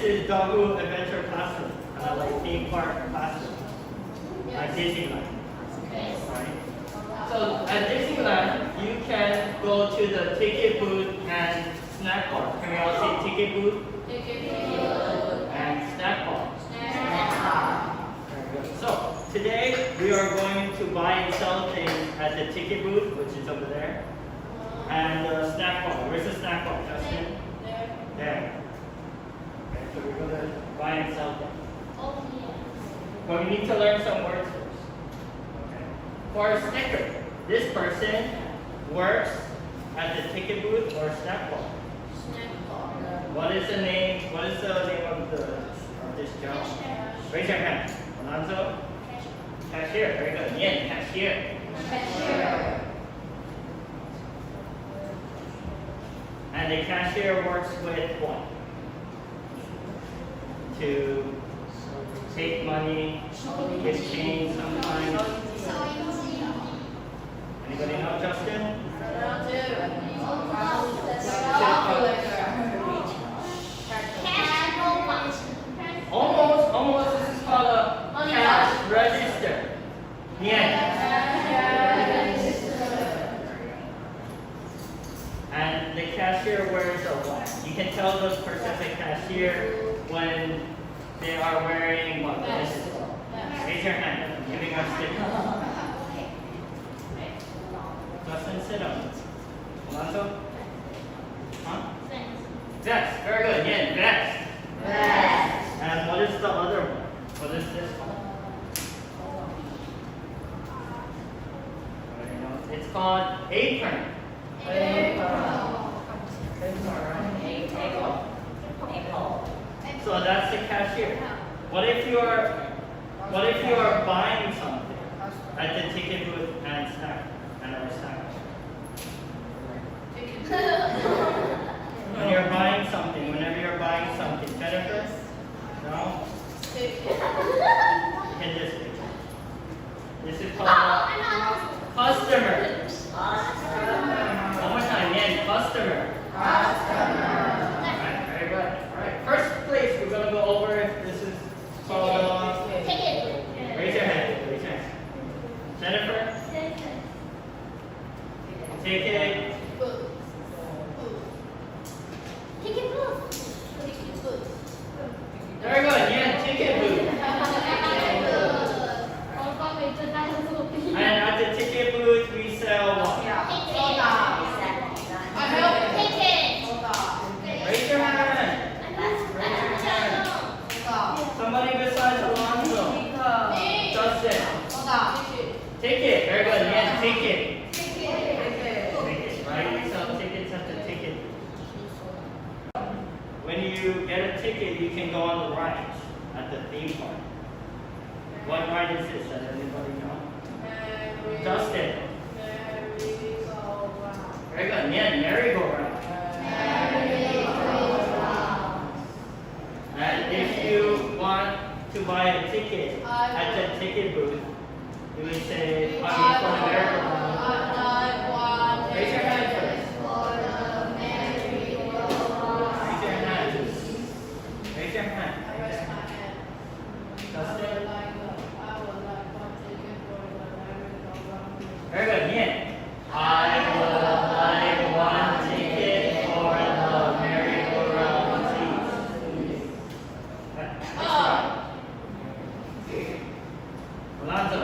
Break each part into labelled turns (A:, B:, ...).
A: is Dahu Adventure Classroom, like theme park classroom, like Disneyland. Right? So at Disneyland, you can go to the ticket booth and snack bar. Can we all say ticket booth and snack bar? Very good. So today we are going to buy and sell things at the ticket booth, which is over there, and the snack bar. Where's the snack bar, Justin? There. Okay, so we're going to buy and sell things. But we need to learn some words first. Okay. For a snicker, this person works at the ticket booth or snack bar. What is the name? What is the name of this job? Raise your hand. Alonzo? Cashier. Very good. Yin, cashier. And the cashier works with what? To take money, give change sometimes. Anybody know, Justin? Almost. This is called a cash register. Yeah. And the cashier wears a what? You can tell this person's a cashier when they are wearing what? Raise your hand. I'm giving a sticker. Justin, sit up. Alonzo? Huh? Vest. Very good. Yeah, vest. And what is the other one? What is this one? It's called apron. So that's the cashier. What if you are buying something at the ticket booth and snack and our snack? When you're buying something, whenever you're buying something, Jennifer? No? In this picture. This is called customer. One more time, yeah, customer. Alright, very good. Alright, first place we're going to go over, this is called ticket. Raise your hand. Raise your hand. Jennifer? Ticket. Very good, yeah, ticket booth. And at the ticket booth, we sell what? Raise your hand. Raise your hand. Somebody besides Alonzo. Justin. Ticket. Very good, yeah, ticket. Ticket, right? We sell tickets at the ticket booth. When you get a ticket, you can go on the ride at the theme park. What ride is this? Does anybody know? Justin. Very good. Yeah, merry-go-round. And if you want to buy a ticket at the ticket booth, you would say, for the merry-go-round. Raise your hand first. Raise your hand. Justin? Very good. Yeah. I would like one ticket for the merry-go-round, please. Alonzo.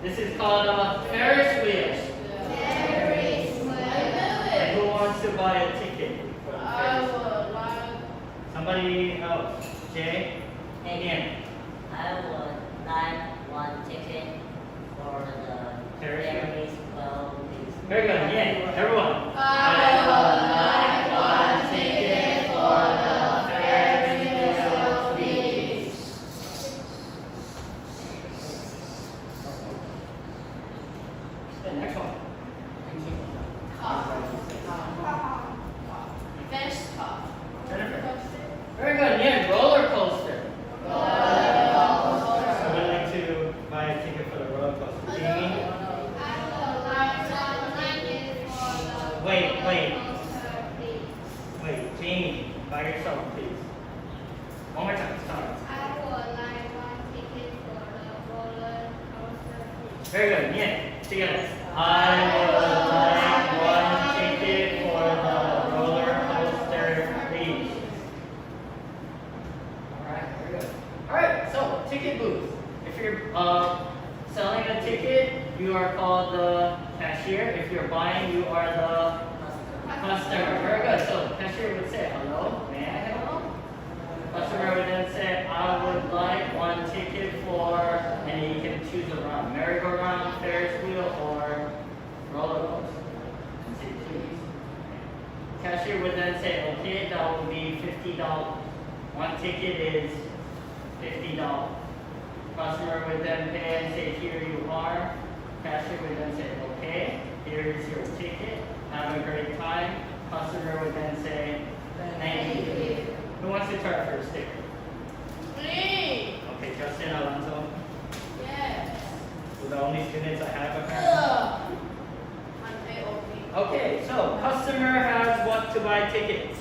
A: This is called a Ferris wheel. And who wants to buy a ticket for the Ferris wheel? Somebody else. Jay? Ian.
B: I would like one ticket for the Ferris wheel, please.
A: Very good. Yeah, everyone.
C: I would like one ticket for the Ferris wheel, please.
A: The next one. Jennifer. Very good. Yeah, roller coaster. I would like to buy a ticket for the roller coaster. Jamie? Very good. Yeah. Together. I would like one ticket for the roller coaster, please. Alright, very good. Alright, so ticket booth. If you're selling a ticket, you are called the cashier. If you're buying, you are the customer. Very good. So the cashier would say, hello, may I hello? Customer would then say, I would like one ticket for, and you can choose a run, merry-go-round, Ferris wheel, or roller coaster. And say, please. Cashier would then say, okay, that will be $50. One ticket is $50. Customer would then pay and say, here you are. Cashier would then say, okay, here is your ticket. Have a great time. Customer would then say, thank you. Who wants to try for a sticker?
C: Me.
A: Okay, Justin, Alonso.
C: Yes.
A: So the only students I have apparently.
C: I'm AOP.
A: Okay, so customer has what to buy tickets.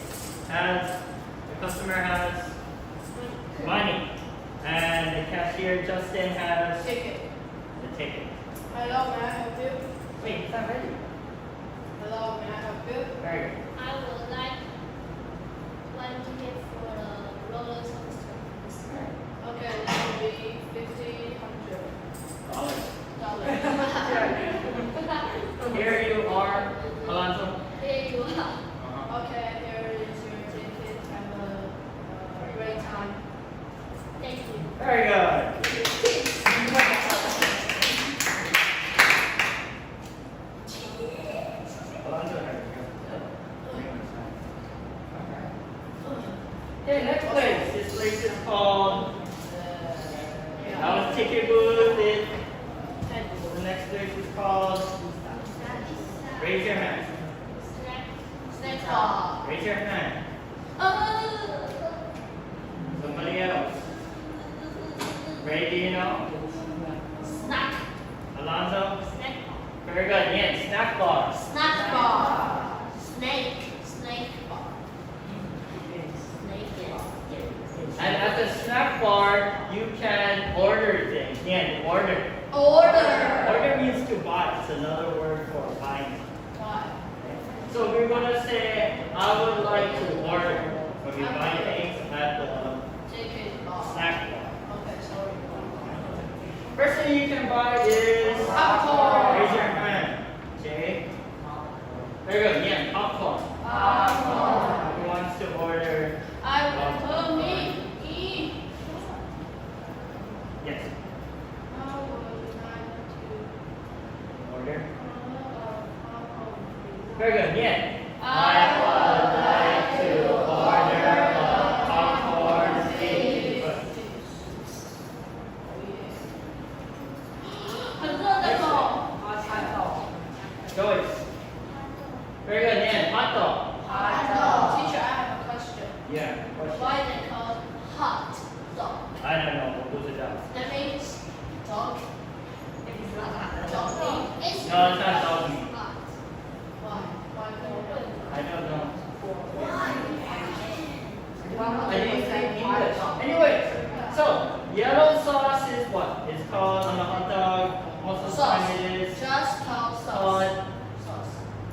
A: The customer has money. And the cashier, Justin, has
C: Ticket.
A: the ticket.
C: Hello, may I help you?
A: Wait, it's not ready.
C: Hello, may I help you?
A: Very good.
D: I would like one ticket for the roller coaster.
C: Okay, that will be $1,500.
A: Here you are, Alonso.
D: Here you are.
C: Okay, here is your ticket. Have a great time.
D: Thank you.
A: Very good. Alonso, there we go. Okay, next place. This place is called. That was ticket booth. The next place is called. Raise your hand.
C: Snack bar.
A: Raise your hand. Somebody else. Ray, do you know?
D: Snack.
A: Alonso?
D: Snack.
A: Very good. Yeah, snack bar.
C: Snack bar.
D: Snake. Snake bar. Snake is.
A: And at the snack bar, you can order things. Yeah, order.
C: Order.
A: Order means to buy. It's another word for buying.
C: Why?
A: So we're going to say, I would like to order. When we buy things at the
C: Ticket bar.
A: snack bar.
C: Okay, sorry.
A: First thing you can buy is
C: Popcorn.
A: Raise your hand. Jay. Very good. Yeah, popcorn.
C: Popcorn.
A: Who wants to order?
C: I will me. Eat.
A: Yes.
C: I would like to
A: Order.
C: popcorn, please.
A: Very good. Yeah.
C: I would like
A: to order a popcorn, please. Joyce. Very good. Yeah. Hot dog.
C: Teacher, I have a question.
A: Yeah. Question.
C: Why they call hot dog?
A: I don't know. What was it down?
C: That means dog. Dog meat.
A: No, it's not dog meat.
C: Why? Why call it?
A: I don't know. I didn't say English. Anyway, so yellow sauce is what? It's called on the hot dog. Most of the time it is
C: Just called sauce.
A: called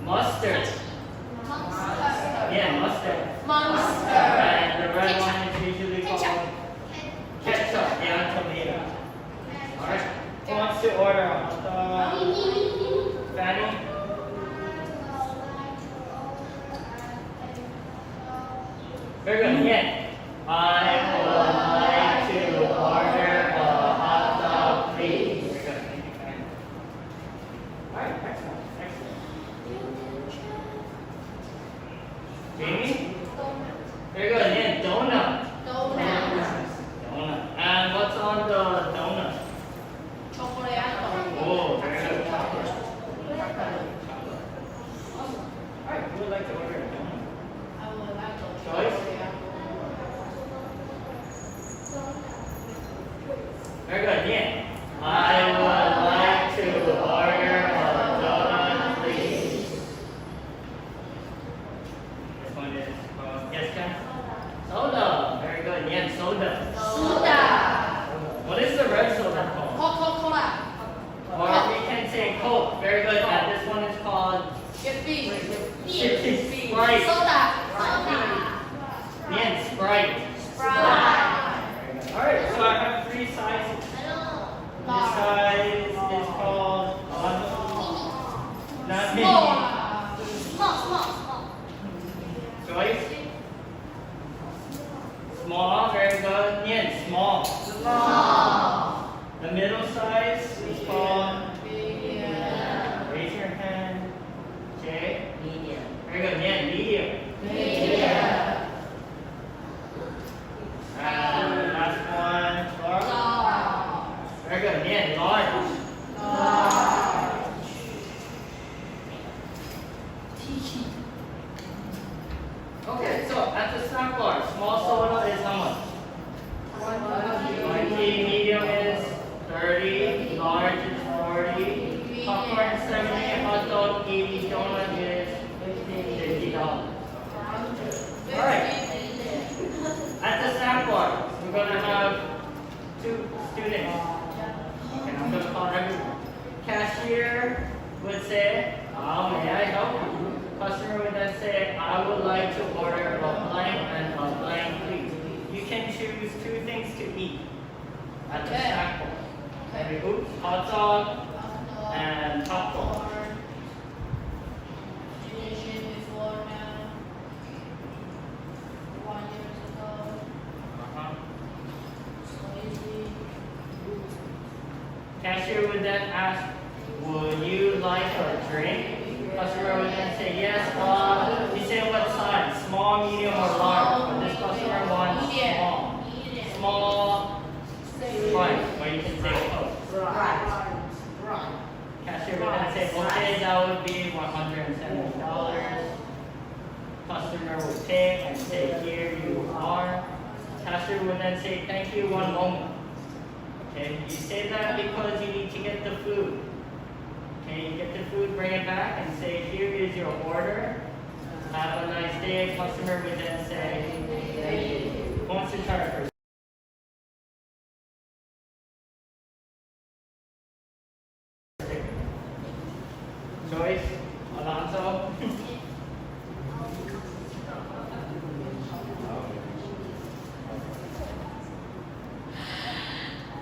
A: mustard. Yeah, mustard.
C: Monster.
A: And the red one is usually called ketchup. Yeah, tomato. Alright. Who wants to order a hot dog? Fanny? Very good. Yeah. I would like to order a hot dog, please. Very good. Thank you, Fanny. Alright, excellent. Excellent. Jamie? Very good. Yeah, donut. Donut. And what's on the donut?
C: Chocolate apple.
A: Oh, very good. Chocolate. Alright, who would like to order a donut?
C: I would like a
A: Joyce?
C: chocolate apple. Get beef.
A: Sprite. Sprite.
C: Soda.
A: Nian, Sprite.
C: Sprite.
A: Alright, so I have three sizes. This size is called not mini. Joyce? Small, very good. Nian, small. The middle size is called raise your hand. Jay?
B: Medium.
A: Very good. Nian, medium. And the last one, Laura? Very good. Nian, large. Okay, so at the snack bar, small soda is how much? 20, medium is 30, large is 40, popcorn 70, hot dog 80, donut is $50. Alright, at the snack bar, we're gonna have two students. Okay, I'm gonna call everyone. Cashier would say, may I help you? Customer would then say, I would like to order a blank and a blank, please. You can choose two things to eat at the snack bar. Okay, oops, hot dog and popcorn.
C: Generation before now. 1 year ago.
A: Uh-huh.
C: So easy.
A: Cashier would then ask, would you like a drink? Customer would then say, yes, you say what size? Small, medium, or large? But this customer wants small. Small, right, where you can say Coke. Cashier would then say, okay, that would be $170. Customer would pay and say, here you are. Cashier would then say, thank you, one moment. Okay, you say that because you need to get the food. Okay, you get the food, bring it back, and say, here is your order. Have a nice day. Customer would then say, thank you. Who wants to try first? Joyce? Alonso?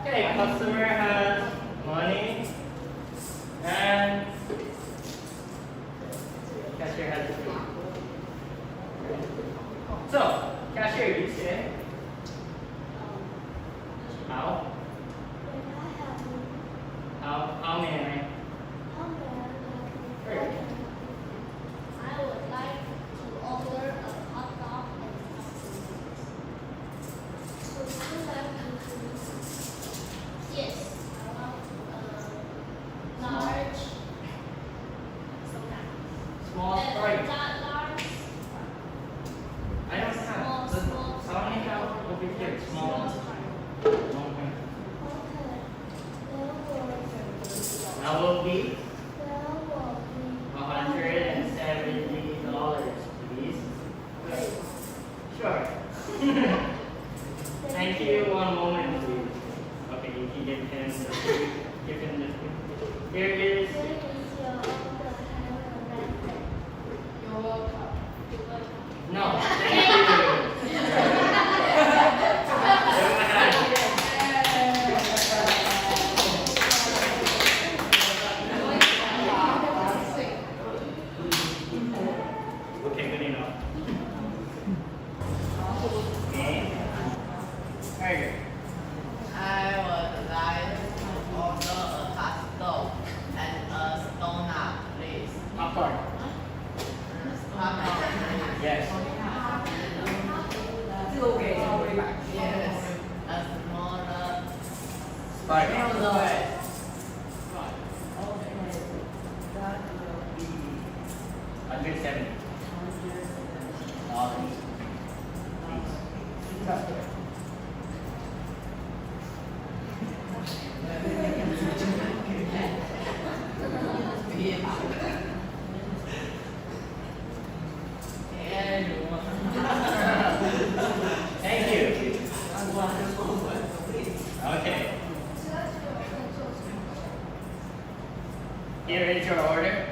A: Okay, customer has money and cashier has the food. So, cashier, you say how? How may I? Very good.
D: I would like to order a hot dog and would you like to? Yes, I want large.
A: Small Sprite.
D: Not large.
A: I don't have. I only have over here. Small. Okay. That will be $170, please. Sure. Thank you. One moment, please. Okay, you can give him the food. Give him the food. Here is.
C: You're welcome.
A: No, thank you. Okay, good enough. Okay. Very good.
E: I would like to order a hot dog and a donut, please.
A: Popcorn.
E: Hot dog, please.
A: Yes.
E: Yes. A smaller.
A: Sprite.
E: Yes.
A: 170. Thank you. Okay. Here is your order.